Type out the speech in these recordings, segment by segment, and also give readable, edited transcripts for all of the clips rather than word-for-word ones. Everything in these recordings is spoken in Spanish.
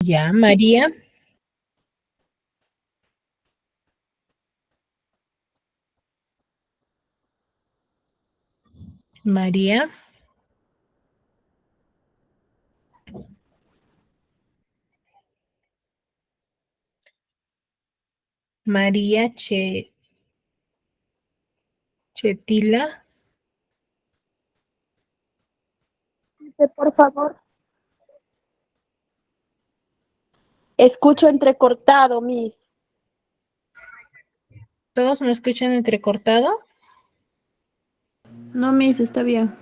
Ya, María. María. María Chetila. Por favor. Escucho entrecortado, Miss. ¿Todos me escuchan entrecortado? No, Miss, está bien.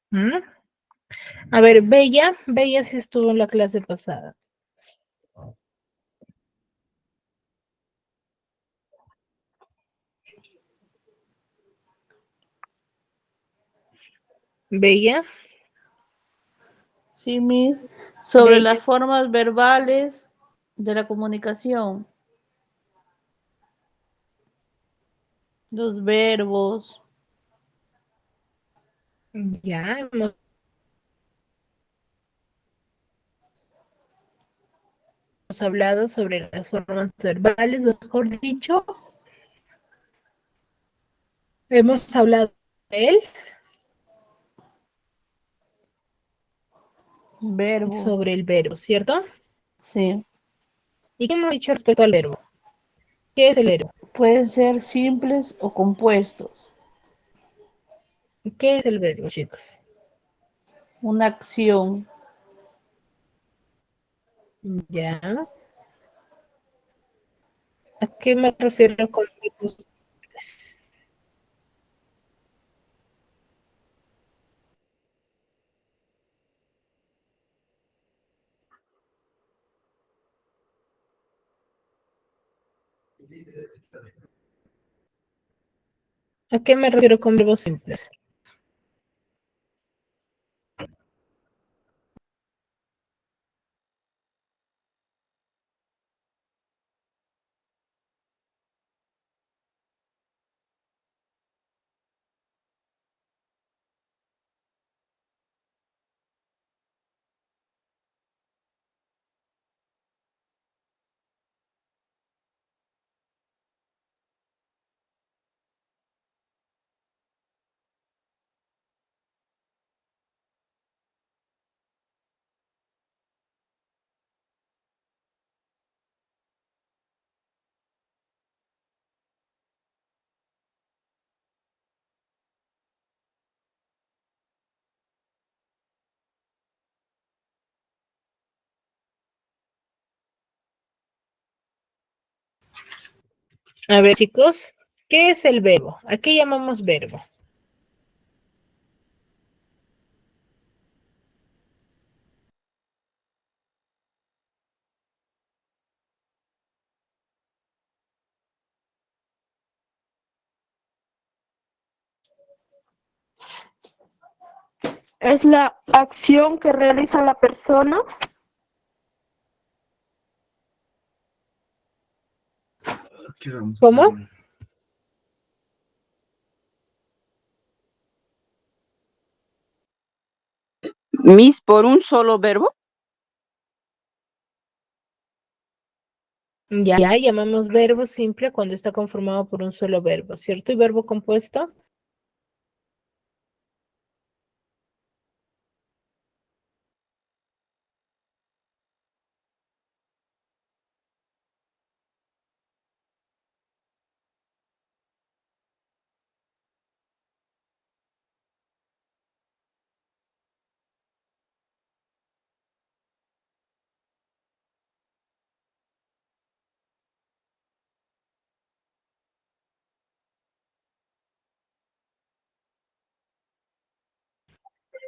¿Mm? A ver, Bella sí estuvo en la clase pasada. Bella. Sí, Miss. Sobre Bella. las formas verbales de la comunicación, los verbos. Ya hemos hablado sobre las formas verbales, mejor dicho. Hemos hablado de él, Verbo. sobre el verbo, ¿cierto? Sí. ¿Y qué hemos dicho respecto al verbo? ¿Qué es el verbo? Pueden ser simples o compuestos. ¿Qué es el verbo, chicos? Una acción. Ya. ¿A qué me refiero con verbos simples? ¿A qué me refiero con verbos simples? A ver, chicos, ¿qué es el verbo? ¿A qué llamamos verbo? Es la acción que realiza la persona. ¿Cómo? Miss, por un solo verbo. Ya llamamos verbo simple cuando está conformado por un solo verbo, ¿cierto? ¿Y verbo compuesto?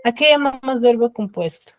¿A qué llamamos verbo compuesto?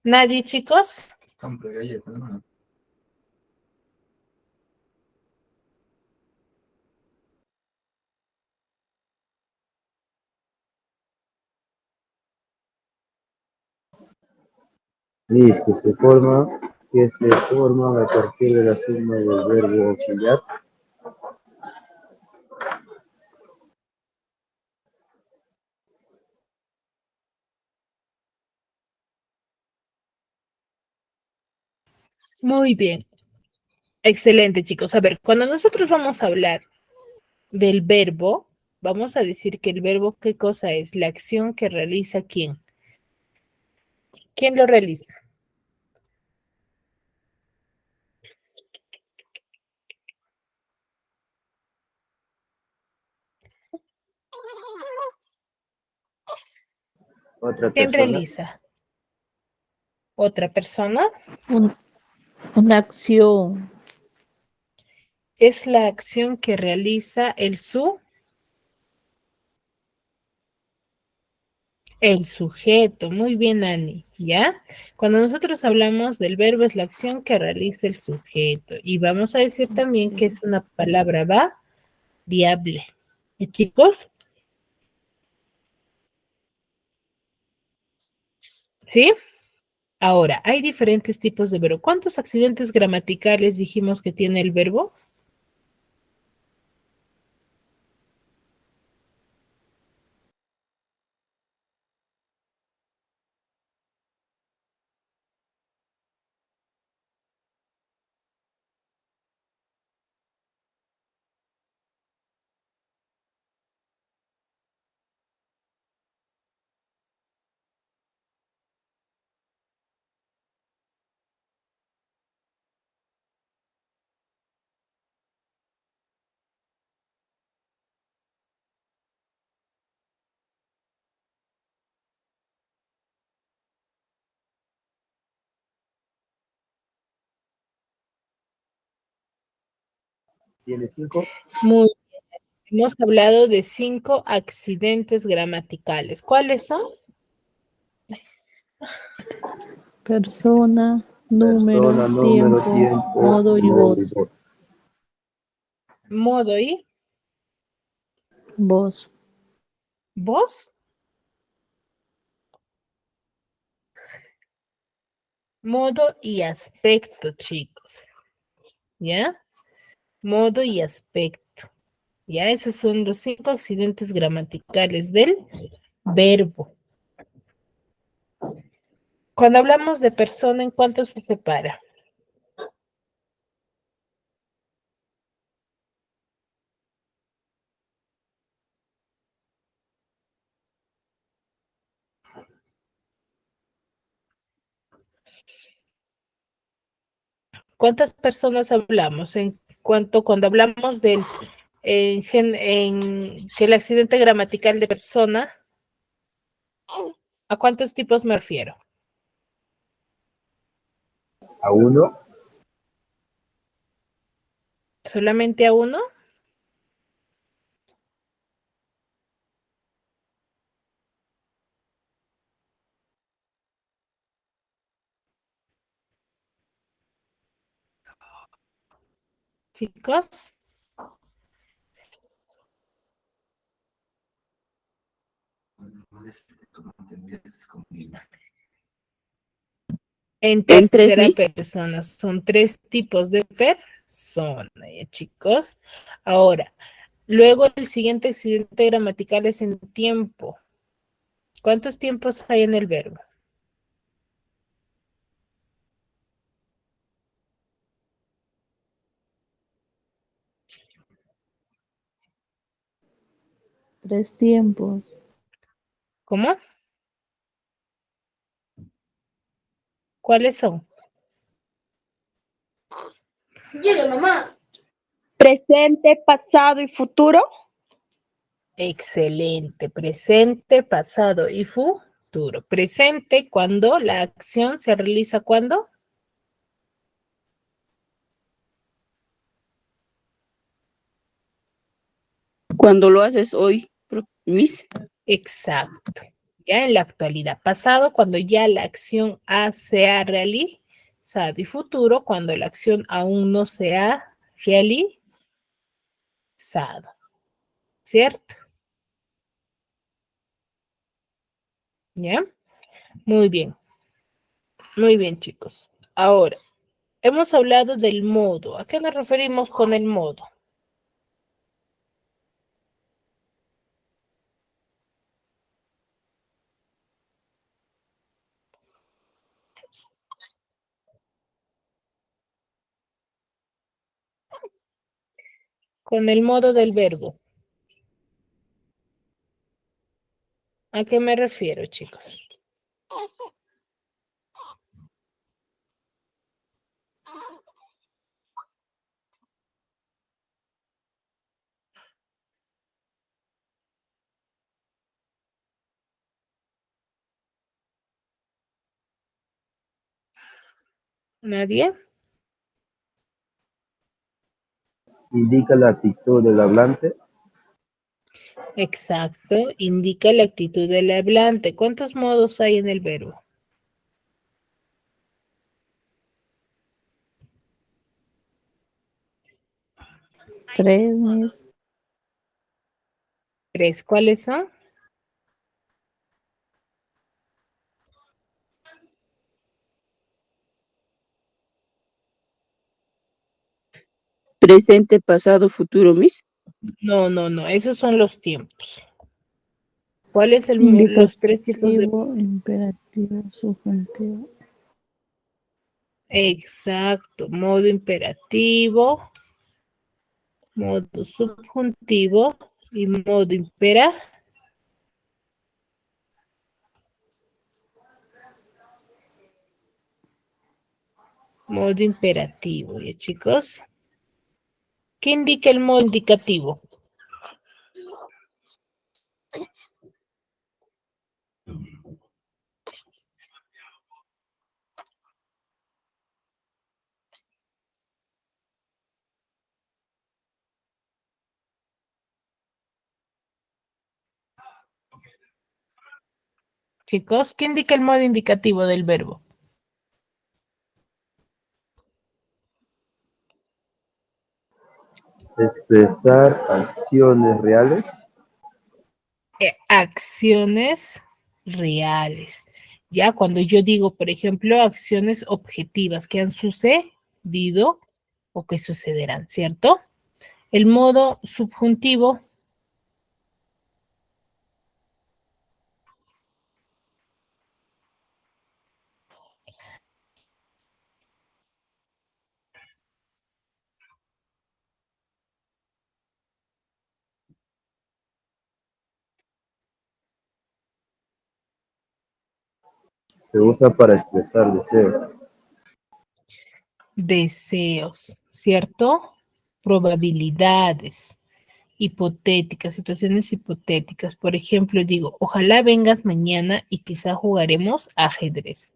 ¿Nadie, chicos? Listo, que se forman a partir de la suma del verbo auxiliar. Muy bien. Excelente, chicos. A ver, cuando nosotros vamos a hablar del verbo, vamos a decir que el verbo, ¿qué cosa es? La acción que realiza quién. ¿Quién lo realiza? Otra ¿Quién persona. realiza? ¿Otra persona? Un- una acción. Es la acción que realiza el sujeto. Muy bien, Ani, ¿ya? Cuando nosotros hablamos del verbo es la acción que realiza el sujeto. Y vamos a decir también que es una palabra variable. ¿Y chicos? ¿Sí? Ahora, hay diferentes tipos de verbo. ¿Cuántos accidentes gramaticales dijimos que tiene el verbo? ¿Tiene 5? Muy bien. Hemos hablado de 5 accidentes gramaticales. ¿Cuáles son? Persona, número, Persona, número, tiempo, tiempo, modo y modo voz. y voz. Modo y Voz. voz. Modo y aspecto, chicos. ¿Ya? Modo y aspecto. ¿Ya? Esos son los 5 accidentes gramaticales del verbo. Cuando hablamos de persona, ¿en cuánto se separa? ¿Cuántas personas hablamos? Cuando hablamos en que el accidente gramatical de persona, ¿a cuántos tipos me refiero? A uno, ¿Solamente a uno? Chicos, en En tres tercera mis. persona son 3 tipos de persona, chicos. Ahora, luego el siguiente accidente gramatical es en tiempo. ¿Cuántos tiempos hay en el verbo? Tres tiempos. ¿Cómo? ¿Cuáles son? Presente, pasado y futuro. Excelente. Presente, pasado y futuro. Presente, cuando la acción se realiza, ¿cuándo? Cuando lo haces hoy, mis. Exacto. ya en la actualidad. Pasado, cuando ya la acción se ha realizado. Y futuro, cuando la acción aún no se ha realizado. ¿Cierto? ¿Ya? Muy bien. Muy bien, chicos. Ahora, hemos hablado del modo. ¿A qué nos referimos con el modo? Con el modo del verbo. ¿A qué me refiero, chicos? ¿Nadie? Indica la actitud del hablante. Exacto. Indica la actitud del hablante. ¿Cuántos modos hay en el verbo? Tres, Miss. Tres. ¿Cuáles son? Presente, pasado, futuro, Miss. No, no, no. Esos son los tiempos. ¿Cuáles los tres tipos de... Indicativo, imperativo, subjuntivo. Exacto. Modo imperativo, modo subjuntivo y modo imperativo. Modo imperativo, ¿ya, chicos? ¿Qué indica el modo indicativo? Chicos, ¿qué indica el modo indicativo del verbo? Expresar acciones reales. Acciones reales. Ya cuando yo digo, por ejemplo, acciones objetivas que han sucedido o que sucederán, ¿cierto? El modo subjuntivo. Se usa para expresar deseos. Deseos, ¿cierto? Probabilidades hipotéticas, situaciones hipotéticas. Por ejemplo, digo, ojalá vengas mañana y quizá jugaremos ajedrez.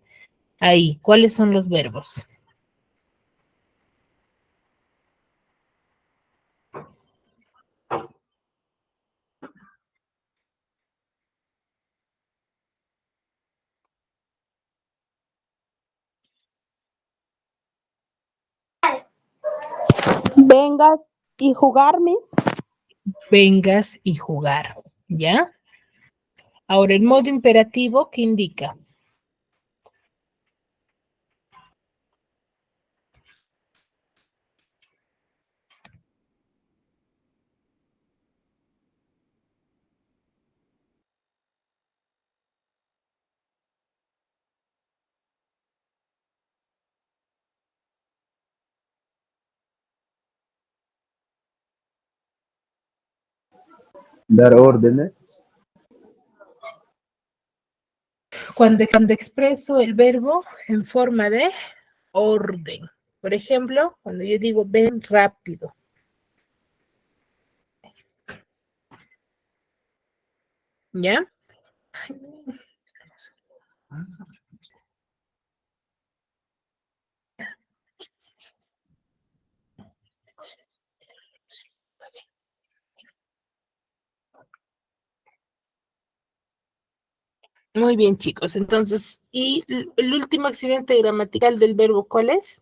Ahí, ¿cuáles son los verbos? Vengas y jugarme. Vengas y jugar, ¿ya? Ahora, el modo imperativo, ¿qué indica? Dar órdenes. Cuando expreso el verbo en forma de orden. Por ejemplo, cuando yo digo ven rápido. ¿Ya? Muy bien, chicos. Entonces, ¿y el último accidente gramatical del verbo cuál es?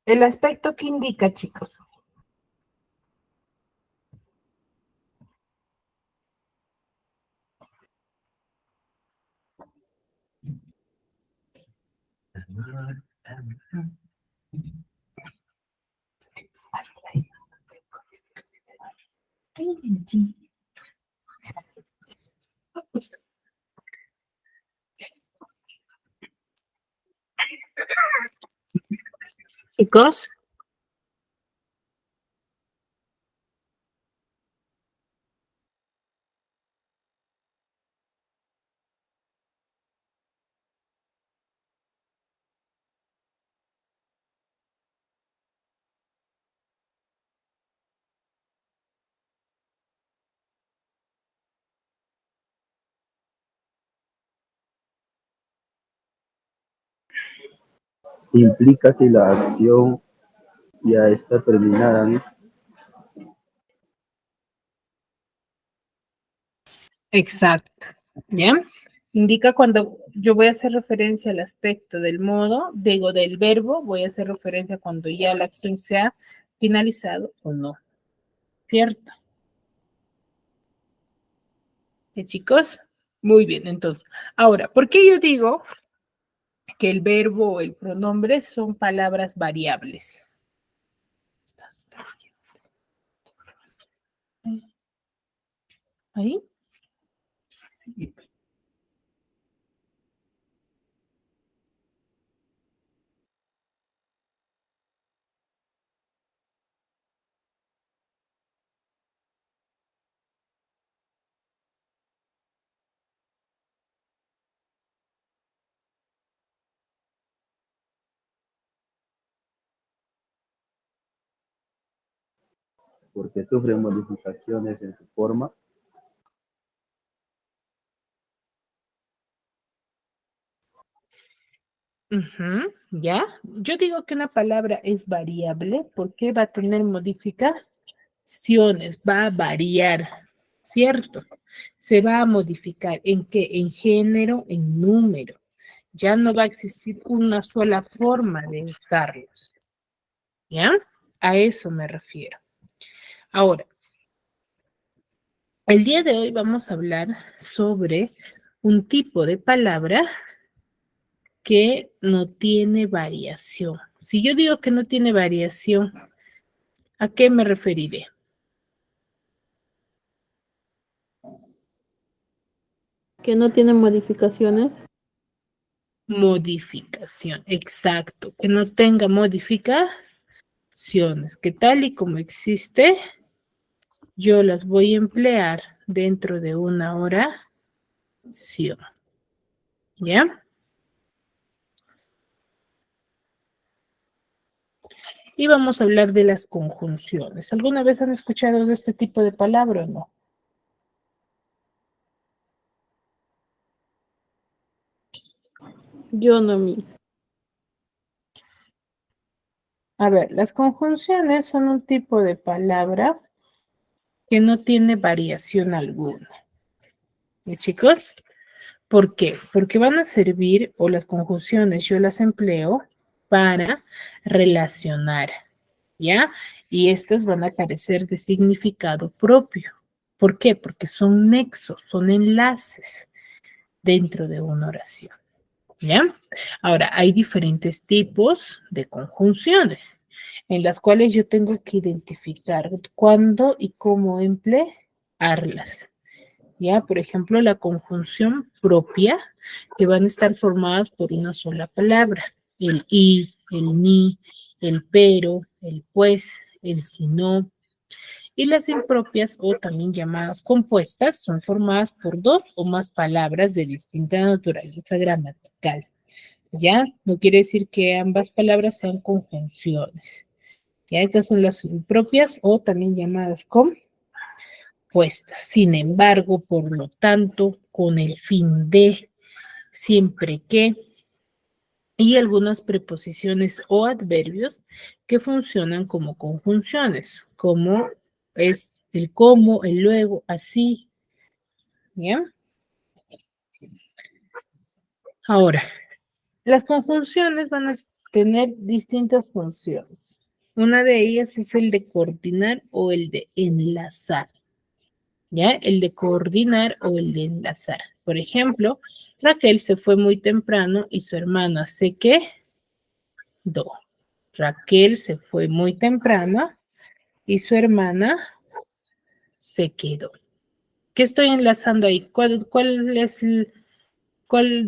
El aspecto que indica, chicos. Chicos, Implica si la acción ya está terminada, Miss. exacto. ¿Ya? Indica cuando yo voy a hacer referencia al aspecto del modo, digo del verbo, voy a hacer referencia cuando ya la acción se ha finalizado o no. ¿Cierto? Chicos? Muy bien, entonces. Ahora, ¿por qué yo digo que el verbo o el pronombre son palabras variables? ¿Ahí? Sí. Porque sufre modificaciones en su forma. ¿Ya? Yo digo que una palabra es variable porque va a tener modificaciones, va a variar, ¿cierto? Se va a modificar en qué, en género, en número. Ya no va a existir una sola forma de usarlos, ¿ya? A eso me refiero. Ahora, el día de hoy vamos a hablar sobre un tipo de palabra que no tiene variación. Si yo digo que no tiene variación, ¿a qué me referiré? Que no tiene modificaciones. Modificación, exacto, que no tenga modificaciones, que tal y como existe, yo las voy a emplear dentro de una oración. ¿Ya? Y vamos a hablar de las conjunciones. ¿Alguna vez han escuchado de este tipo de palabra o no? Yo no, Miss. A ver, las conjunciones son un tipo de palabra que no tiene variación alguna. ¿Y chicos? ¿Por qué? Porque van a servir, o las conjunciones yo las empleo para relacionar, ¿ya? Y estas van a carecer de significado propio. ¿Por qué? Porque son nexos, son enlaces dentro de una oración, ¿ya? Ahora, hay diferentes tipos de conjunciones en las cuales yo tengo que identificar cuándo y cómo emplearlas. ¿Ya? Por ejemplo, la conjunción propia, que van a estar formadas por una sola palabra. El y, el ni, el pero, el pues, el si no. Y las impropias o también llamadas compuestas son formadas por dos o más palabras de distinta naturaleza gramatical. ¿Ya? No quiere decir que ambas palabras sean conjunciones. Ya, estas son las impropias o también llamadas compuestas. Sin embargo, por lo tanto, con el fin de, siempre que, y algunas preposiciones o adverbios que funcionan como conjunciones, como es el cómo, el luego, así. ¿Ya? Ahora, las conjunciones van a tener distintas funciones. Una de ellas es el de coordinar o el de enlazar. ¿Ya? El de coordinar o el de enlazar. Por ejemplo, Raquel se fue muy temprano y su hermana se quedó. Raquel se fue muy temprano y su hermana se quedó. ¿Qué estoy enlazando ahí? ¿Cuál es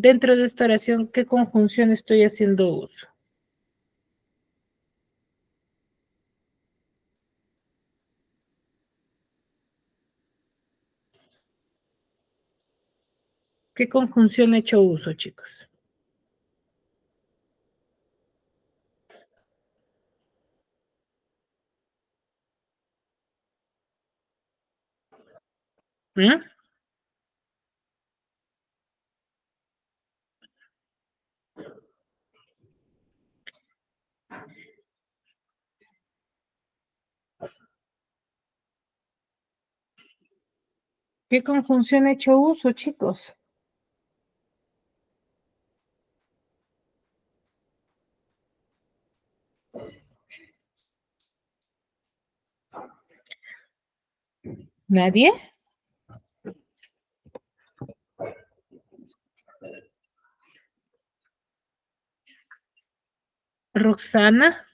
dentro de esta oración, qué conjunción estoy haciendo uso? ¿Qué conjunción he hecho uso, chicos? ¿Mm? ¿Qué conjunción he hecho uso, chicos? ¿Nadie? ¿Roxana?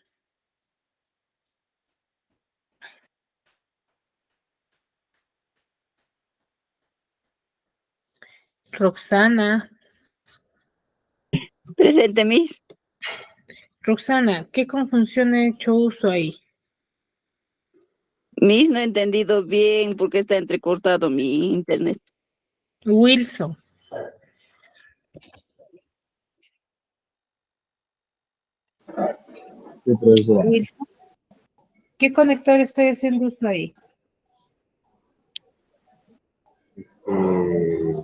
Roxana. Presente, Miss. Roxana, ¿qué conjunción he hecho uso ahí? Miss, no he entendido bien porque está entrecortado mi internet. Wilson. Sí, profesor. Wilson. ¿Qué conector estoy haciendo uso ahí? Eh,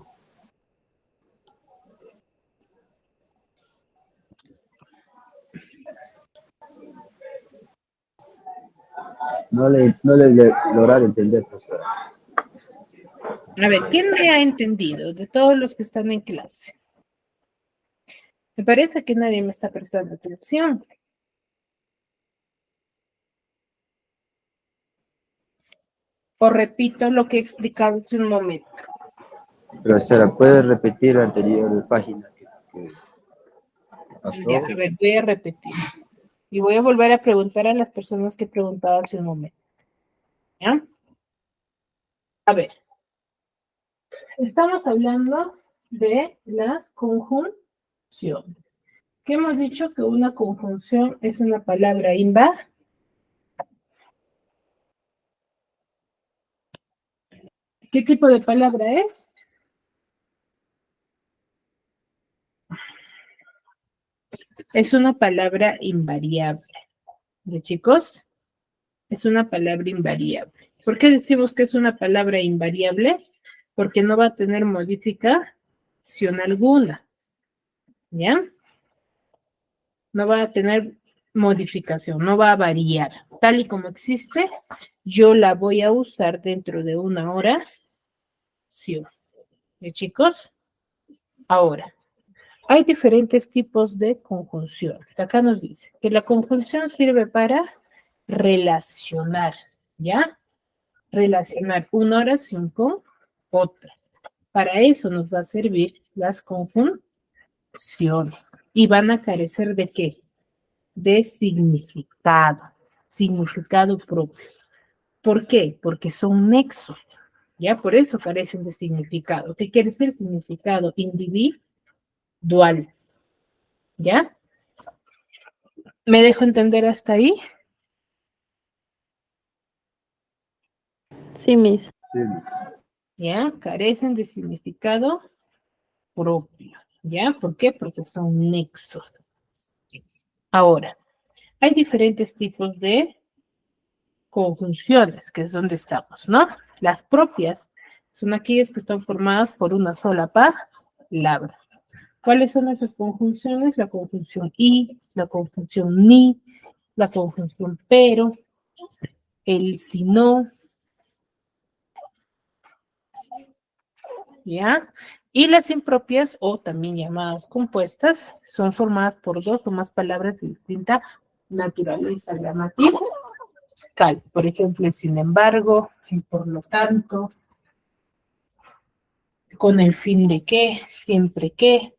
no le logrado entender, profesor. A ver, ¿quién me ha entendido de todos los que están en clase? Me parece que nadie me está prestando atención. O repito lo que he explicado hace un momento. Profesora, ¿puede repetir la anterior página que pasó? Ya, a ver, voy a repetir. Y voy a volver a preguntar a las personas que he preguntado hace un momento. ¿Ya? A ver, estamos hablando de las conjunciones. ¿Qué hemos dicho? Que una conjunción es una palabra impar. ¿Qué tipo de palabra es? Es una palabra invariable. ¿De chicos? Es una palabra invariable. ¿Por qué decimos que es una palabra invariable? Porque no va a tener modificación alguna. ¿Ya? No va a tener modificación, no va a variar. Tal y como existe, yo la voy a usar dentro de una oración. ¿De chicos? Ahora, hay diferentes tipos de conjunción. Acá nos dice que la conjunción sirve para relacionar, ¿ya? Relacionar una oración con otra. Para eso nos va a servir las conjunciones. ¿Y van a carecer de qué? De significado propio. ¿Por qué? Porque son nexos, ¿ya? Por eso carecen de significado. ¿Qué quiere decir significado? Individual, ¿ya? ¿Me dejo entender hasta ahí? Sí, Miss. Sí, ¿Ya? Carecen de significado propio. ¿Ya? ¿Por qué? Porque son nexos. Ahora, hay diferentes tipos de conjunciones, que es donde estamos, ¿no? Las propias son aquellas que están formadas por una sola palabra. ¿Cuáles son esas conjunciones? La conjunción y, la conjunción ni, la conjunción pero, el si no, ¿ya? Y las impropias, o también llamadas compuestas, son formadas por dos o más palabras de distinta naturaleza gramatical. Por ejemplo, el sin embargo, el por lo tanto, con el fin de que, siempre que,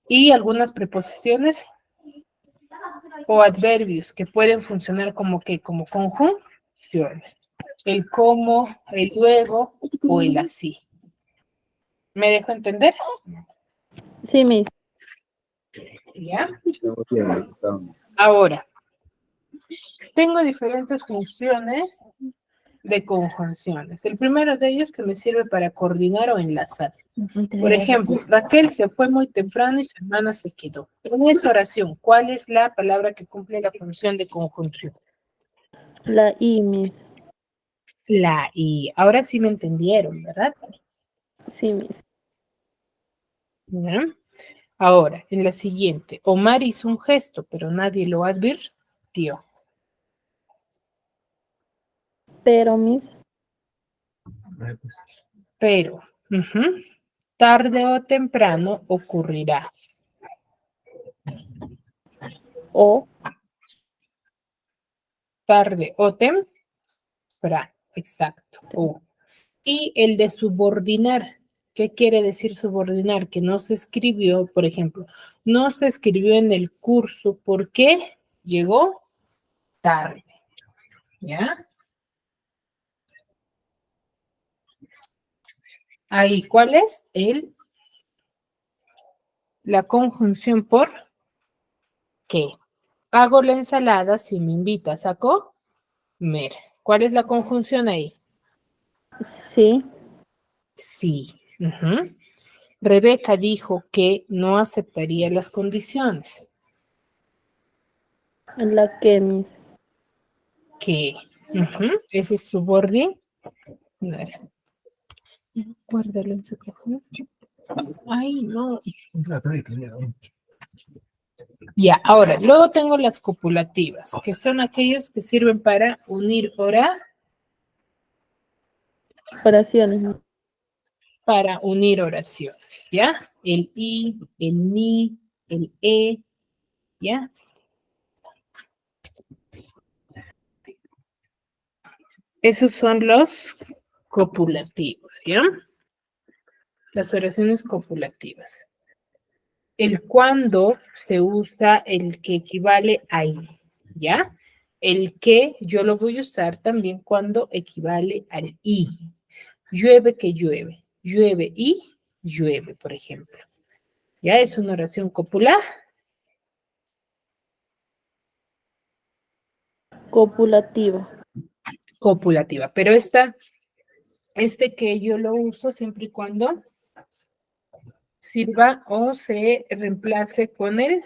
y algunas preposiciones o adverbios que pueden funcionar como que, como conjunciones. El cómo, el luego o el así. ¿Me dejo entender? Sí, Miss. ¿Ya? estamos bien, estamos. Ahora, tengo diferentes funciones de conjunciones. El primero de ellos que me sirve para coordinar o enlazar. Por ejemplo, Raquel se fue muy temprano y su hermana se quedó. En esa oración, ¿cuál es la palabra que cumple la función de conjunción? La I, Miss. La I. Ahora sí me entendieron, ¿verdad? Sí, Miss. ¿Ya? Ahora, en la siguiente, Omar hizo un gesto, pero nadie lo advirtió. Pero, Miss. Pero, tarde o temprano ocurrirá. O. Tarde o temprano, exacto. Y el de subordinar. ¿Qué quiere decir subordinar? Que no se escribió, por ejemplo, no se escribió en el curso porque llegó tarde. ¿Ya? Ahí, ¿cuál es? La conjunción por qué. Hago la ensalada si me invitas a comer. ¿Cuál es la conjunción ahí? Sí. Sí. Rebeca dijo que no aceptaría las condiciones. La que, Miss. Que ese es subordinar. Guárdalo en su cajón. Ay, no. Ya, ahora, luego tengo las copulativas, que son aquellos que sirven para unir Oraciones. para unir oraciones, ¿ya? El i, el ni, el ¿ya? Esos son los copulativos, ¿ya? Las oraciones copulativas. El cuando se usa el que equivale a i, ¿ya? El que yo lo voy a usar también cuando equivale al i. Llueve que llueve. Llueve y llueve, por ejemplo. ¿Ya? Es una oración copular. Copulativa. Copulativa. Pero este que yo lo uso siempre y cuando sirva o se reemplace con el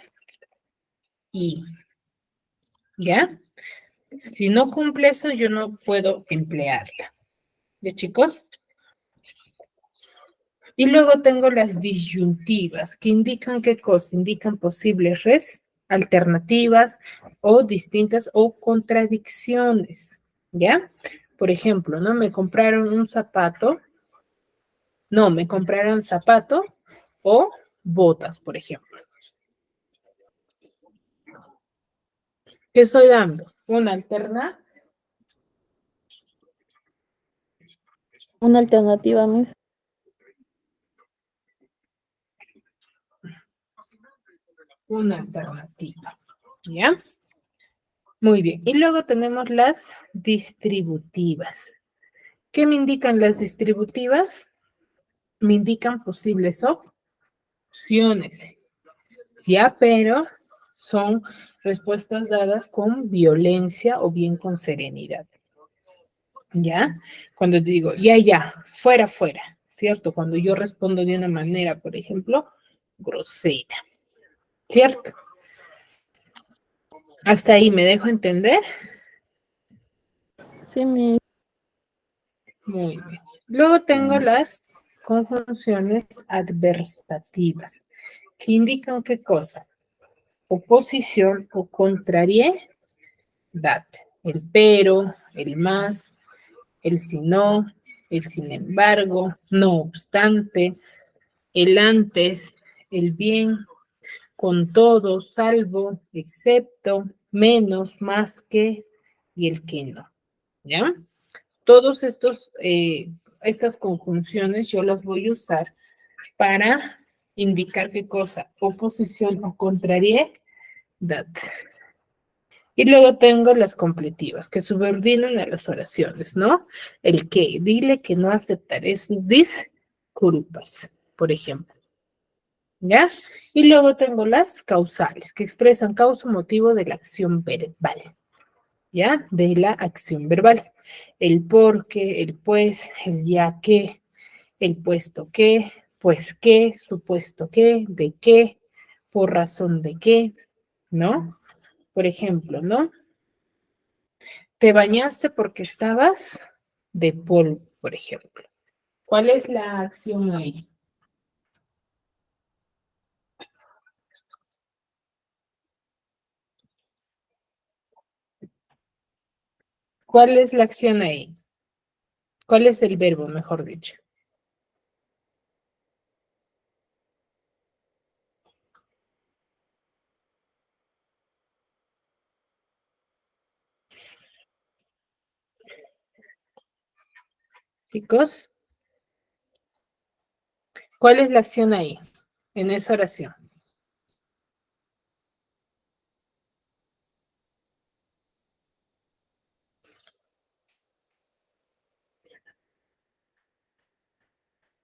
i. ¿Ya? Si no cumple eso, yo no puedo emplearla. ¿Ya, chicos? Y luego tengo las disyuntivas, que indican qué cosa, indican posibles alternativas o distintas o contradicciones, ¿ya? Por ejemplo, ¿no? Me compraron un zapato, no, me compraron zapato o botas, por ejemplo. ¿Qué estoy dando? Una alternativa. Una alternativa, Miss. Una alternativa, ¿ya? Muy bien. Y luego tenemos las distributivas. ¿Qué me indican las distributivas? Me indican posibles opciones. Ya, pero son respuestas dadas con violencia o bien con serenidad. ¿ya? Cuando digo, ya, ya, fuera, fuera, ¿cierto? Cuando yo respondo de una manera, por ejemplo, grosera, ¿cierto? Hasta ahí me dejo entender. Sí, mi. Muy bien. Luego tengo las conjunciones adversativas, que indican qué cosa, oposición o contrariedad. El pero, el más, el si no, el sin embargo, no obstante, el antes, el bien, con todo, salvo, excepto, menos, más que y el que no. ¿Ya? Todos estas conjunciones yo las voy a usar para indicar qué cosa, oposición o contrariedad. Y luego tengo las completivas, que subordinan a las oraciones, ¿no? El que, dile que no aceptaré sus disculpas, por ejemplo. ¿Ya? Y luego tengo las causales, que expresan causa o motivo de la acción verbal. ¿Ya? De la acción verbal. El por qué, el pues, el ya que, el puesto que, pues qué, supuesto que, de qué, por razón de qué, ¿no? Por ejemplo, ¿no? Te bañaste porque estabas de polvo, por ejemplo. ¿Cuál es la acción ahí? ¿Cuál es la acción ahí? ¿Cuál es el verbo, mejor dicho? Chicos, ¿cuál es la acción ahí, en esa oración?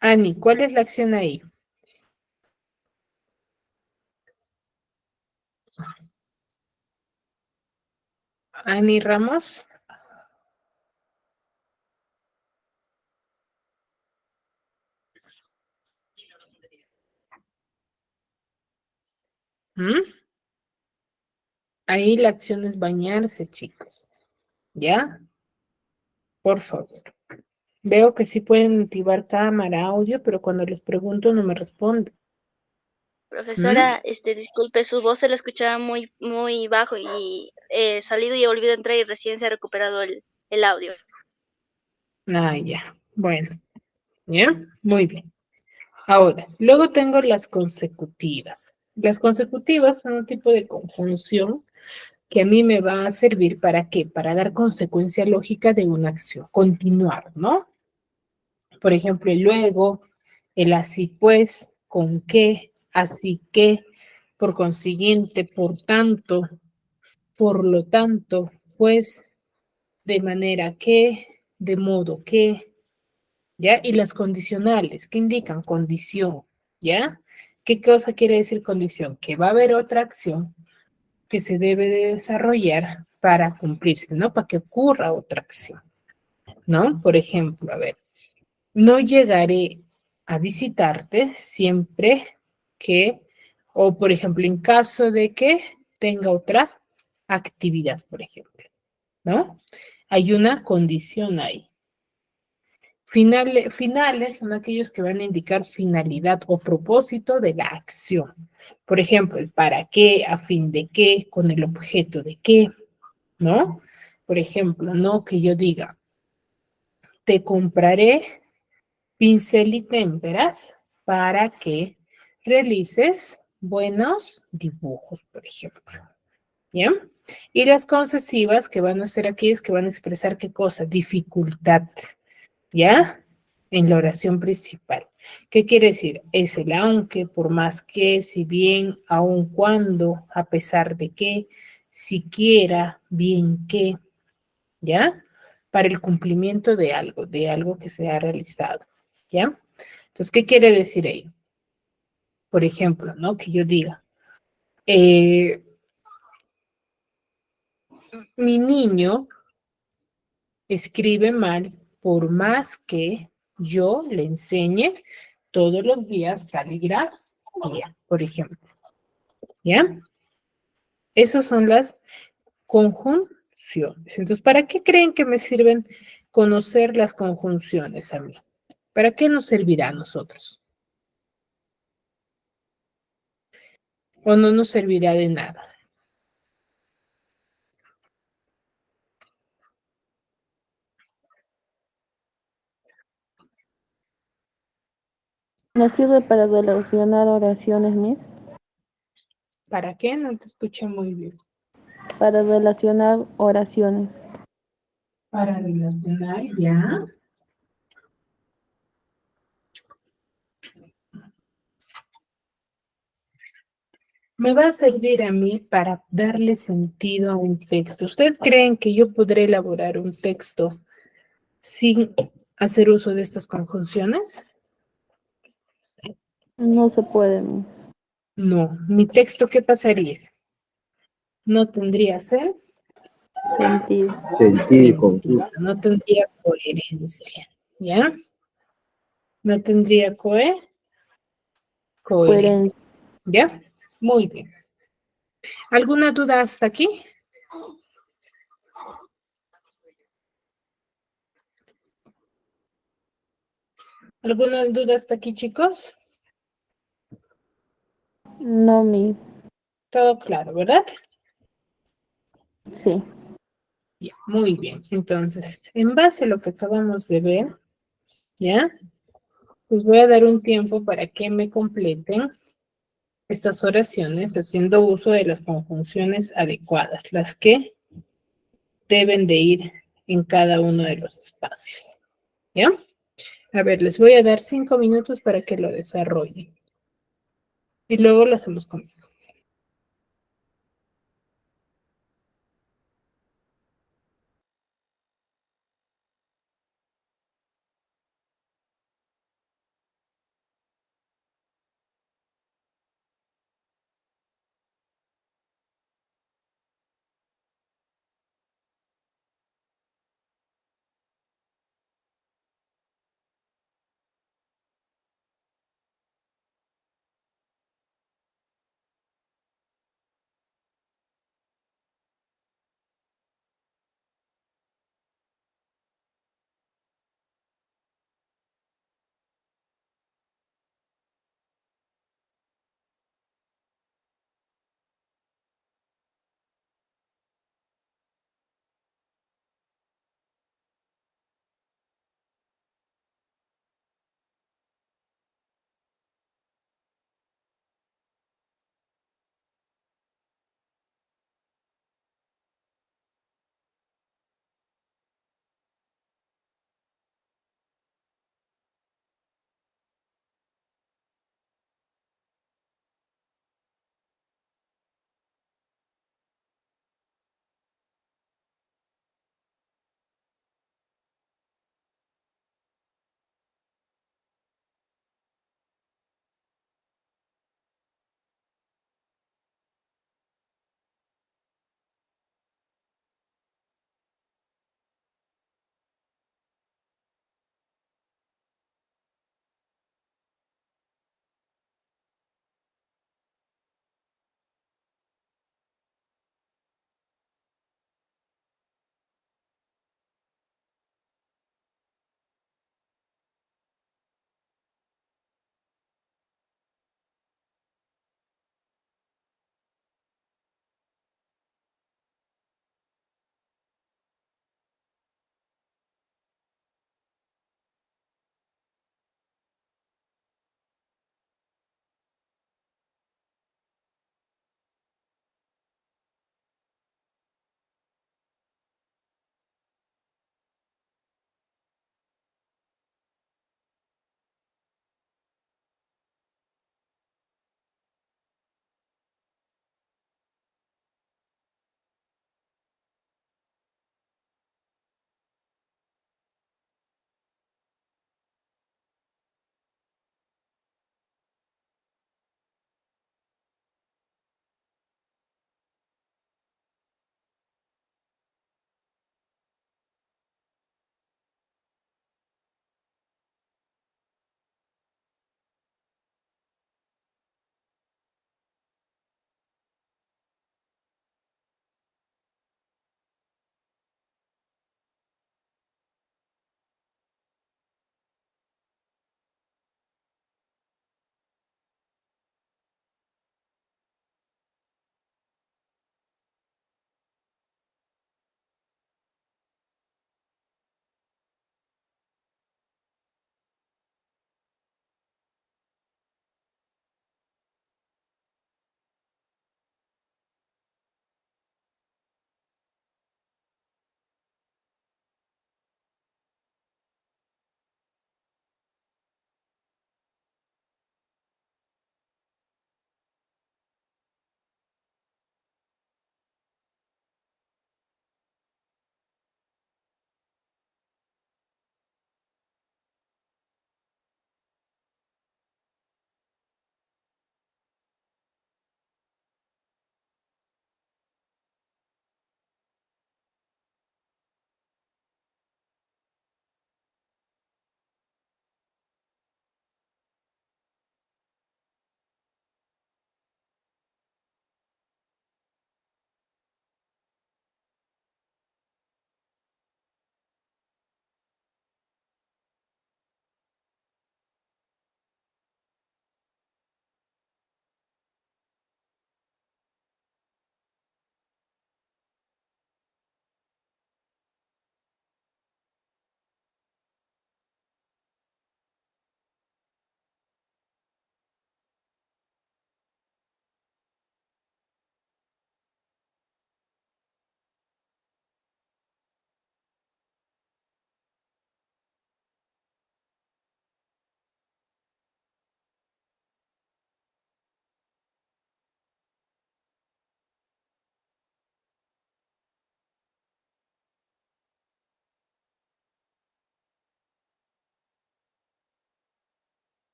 Ani, ¿cuál es la acción ahí? Ani Ramos. ¿Mm? Ahí la acción es bañarse, chicos. ¿Ya? Por favor. Veo que sí pueden activar cámara, audio, pero cuando les pregunto no me responden. ¿Mm? Profesora, disculpe, su voz se la escuchaba muy, muy bajo y he salido y he volvido a entrar y recién se ha recuperado el audio. Ah, ya. Bueno, ¿ya? Muy bien. Ahora, luego tengo las consecutivas. Las consecutivas son un tipo de conjunción que a mí me va a servir para qué? Para dar consecuencia lógica de una acción, continuar, ¿no? Por ejemplo, el luego, el así pues, con qué, así que, por consiguiente, por tanto, por lo tanto, pues, de manera que, de modo que, ¿ya? Y las condicionales, ¿qué indican? Condición, ¿ya? ¿Qué cosa quiere decir condición? Que va a haber otra acción que se debe de desarrollar para cumplirse, ¿no? Para que ocurra otra acción, ¿no? Por ejemplo, a ver, no llegaré a visitarte siempre que, o por ejemplo, en caso de que tenga otra actividad, por ejemplo, ¿no? Hay una condición ahí. Finales son aquellos que van a indicar finalidad o propósito de la acción. Por ejemplo, el para qué, a fin de qué, con el objeto de qué, ¿no? Por ejemplo, no que yo diga, te compraré pincel y témperas para que realices buenos dibujos, por ejemplo. ¿Bien? Y las concesivas que van a ser aquellas que van a expresar qué cosa, dificultad, ¿ya? En la oración principal. ¿Qué quiere decir? Es el aunque, por más que, si bien, aun cuando, a pesar de que, siquiera, bien que, ¿ya? Para el cumplimiento de algo que se ha realizado, ¿ya? Entonces, ¿qué quiere decir ahí? Por ejemplo, ¿no? Que yo diga, mi niño escribe mal, por más que yo le enseñe todos los días caligrafía, por ejemplo. ¿Ya? Esas son las conjunciones. Entonces, ¿para qué creen que me sirven conocer las conjunciones a mí? ¿Para qué nos servirá a nosotros? ¿O no nos servirá de nada? ¿No sirve para relacionar oraciones, Miss? ¿Para qué? No te escuché muy bien. Para relacionar oraciones. Para relacionar, ya. Me va a servir a mí para darle sentido a un texto. ¿Ustedes creen que yo podré elaborar un texto sin hacer uso de estas conjunciones? No se puede, Miss. No. ¿Mi texto qué pasaría? No tendría sentido, Sentido y conjunto. no tendría coherencia, ¿ya? No tendría coherencia, Coherencia. ¿ya? Muy bien. ¿Alguna duda hasta aquí? ¿Alguna duda hasta aquí, chicos? No, Miss. Todo claro, ¿verdad? Sí. Ya, muy bien. Entonces, en base a lo que acabamos de ver, ¿ya? Pues voy a dar un tiempo para que me completen estas oraciones haciendo uso de las conjunciones adecuadas, las que deben de ir en cada uno de los espacios, ¿ya? A ver, les voy a dar 5 minutos para que lo desarrollen y luego lo hacemos conmigo.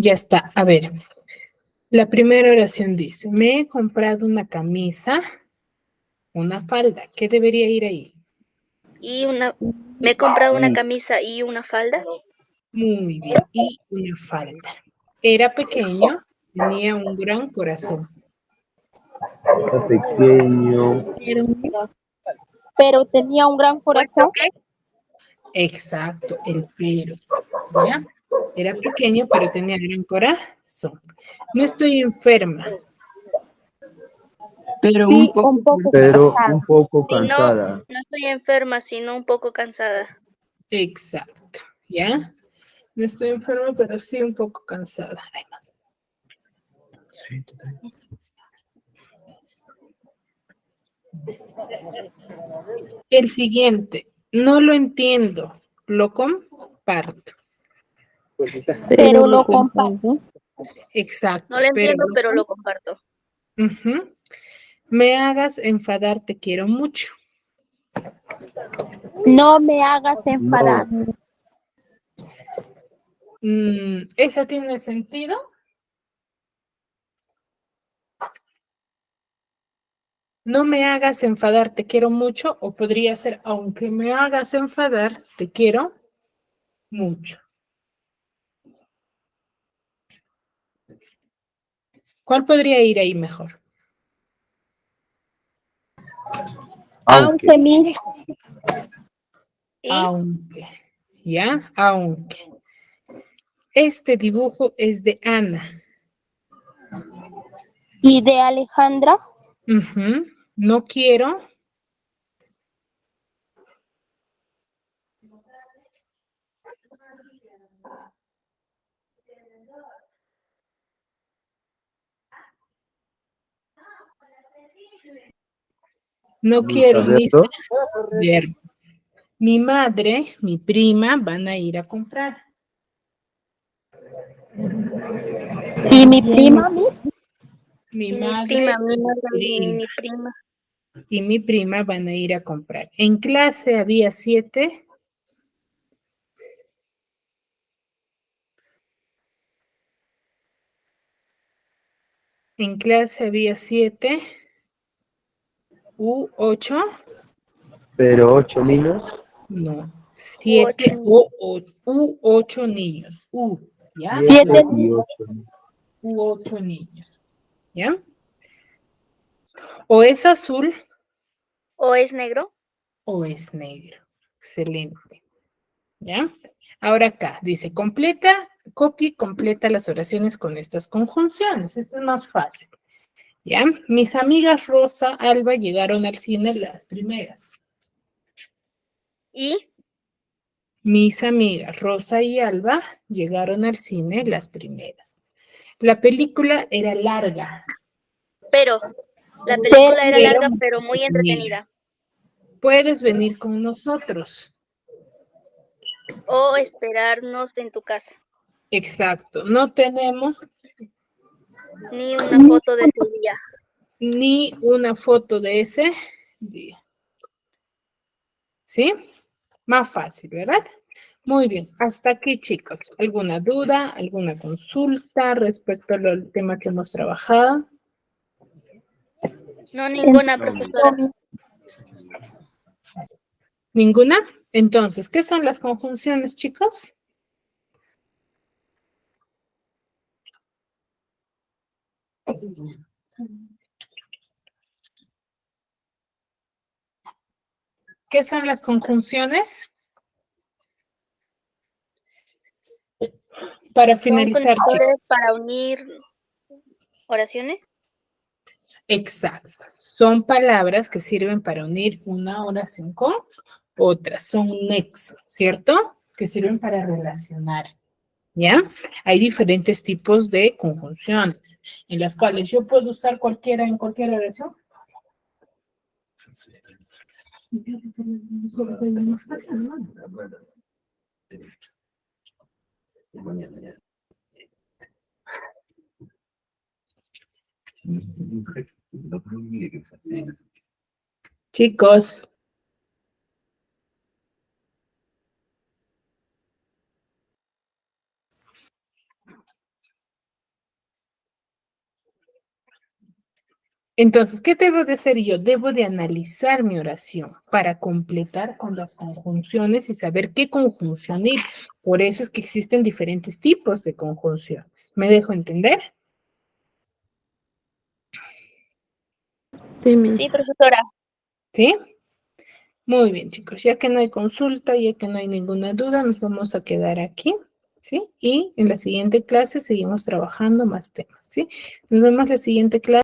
Ya está. A ver, la primera oración dice, me he comprado una camisa, una falda. ¿Qué debería ir ahí? Me he comprado una camisa y una falda. Muy bien. Y una falda. Era pequeño, tenía un gran corazón. Está pequeño. Pero tenía un gran corazón. ¿Qué? Exacto, el pero. ¿Ya? Era pequeño, pero tenía gran corazón. No estoy enferma. Pero Sí, un poco Pero cansada. un poco Si no, cansada. no estoy enferma, sino un poco cansada. Exacto. ¿Ya? No estoy enferma, pero sí un poco cansada. Ay, no. El siguiente. No lo entiendo. Lo comparto. Pero lo comparto. Exacto. No lo entiendo, pero lo comparto. Ujú. Me hagas enfadar, te quiero mucho. No me hagas enfadar. ¿Eso tiene sentido? No me hagas enfadar, te quiero mucho, o podría ser, aunque me hagas enfadar, te quiero mucho. ¿Cuál podría ir ahí mejor? Aunque mis. ¿Y? Aunque, ¿ya? Aunque. Este dibujo es de Ana. Y de Alejandra. Ujú. No quiero. No quiero ni ¿Saberlo? saber. Mi madre, mi prima van a ir a comprar. Y mi prima, mis. Mi Y mi madre prima, mi y madre y prima mi prima. y mi prima van a ir a comprar. En clase había 7. En clase había 7 u 8. Pero 8 niños. No, U 8. 7 u 8 niños. ¿Ya? 7 y niños. 8. U 8 niños. ¿Ya? O es azul ¿O es negro? o es negro. Excelente. ¿Ya? Ahora acá dice, copia y completa las oraciones con estas conjunciones. Esto es más fácil. ¿Ya? Mis amigas Rosa, Alba llegaron al cine las primeras. ¿Y? Mis amigas Rosa y Alba llegaron al cine las primeras. La película era larga. Pero. La Pero película era Pero larga, pero muy entretenida. puedes venir con nosotros. O esperarnos en tu casa. Exacto. No tenemos Ni una foto de ese día. ni una foto de ese día. ¿Sí? Más fácil, ¿verdad? Muy bien. Hasta aquí, chicos. ¿Alguna duda, alguna consulta respecto al tema que hemos trabajado? No, ninguna, profesora. ¿Ninguna? Entonces, ¿qué son las conjunciones, chicos? ¿Qué son las conjunciones? Para Son finalizar, chicos. conectores para unir oraciones. Exacto. Son palabras que sirven para unir una oración con otra. Son un nexo, ¿cierto? Que sirven para relacionar. ¿Ya? Hay diferentes tipos de conjunciones en las cuales yo puedo usar cualquiera en cualquier oración. Chicos. Entonces, ¿qué debo de hacer yo? Debo de analizar mi oración para completar con las conjunciones y saber qué conjunción ir. Por eso es que existen diferentes tipos de conjunciones. ¿Me dejo entender? Sí, Miss. Sí, profesora. ¿Sí? Muy bien, chicos. Ya que no hay consulta, ya que no hay ninguna duda, nos vamos a quedar aquí, ¿sí? Y en la siguiente clase seguimos trabajando más temas, ¿sí? Nos vemos la siguiente clase.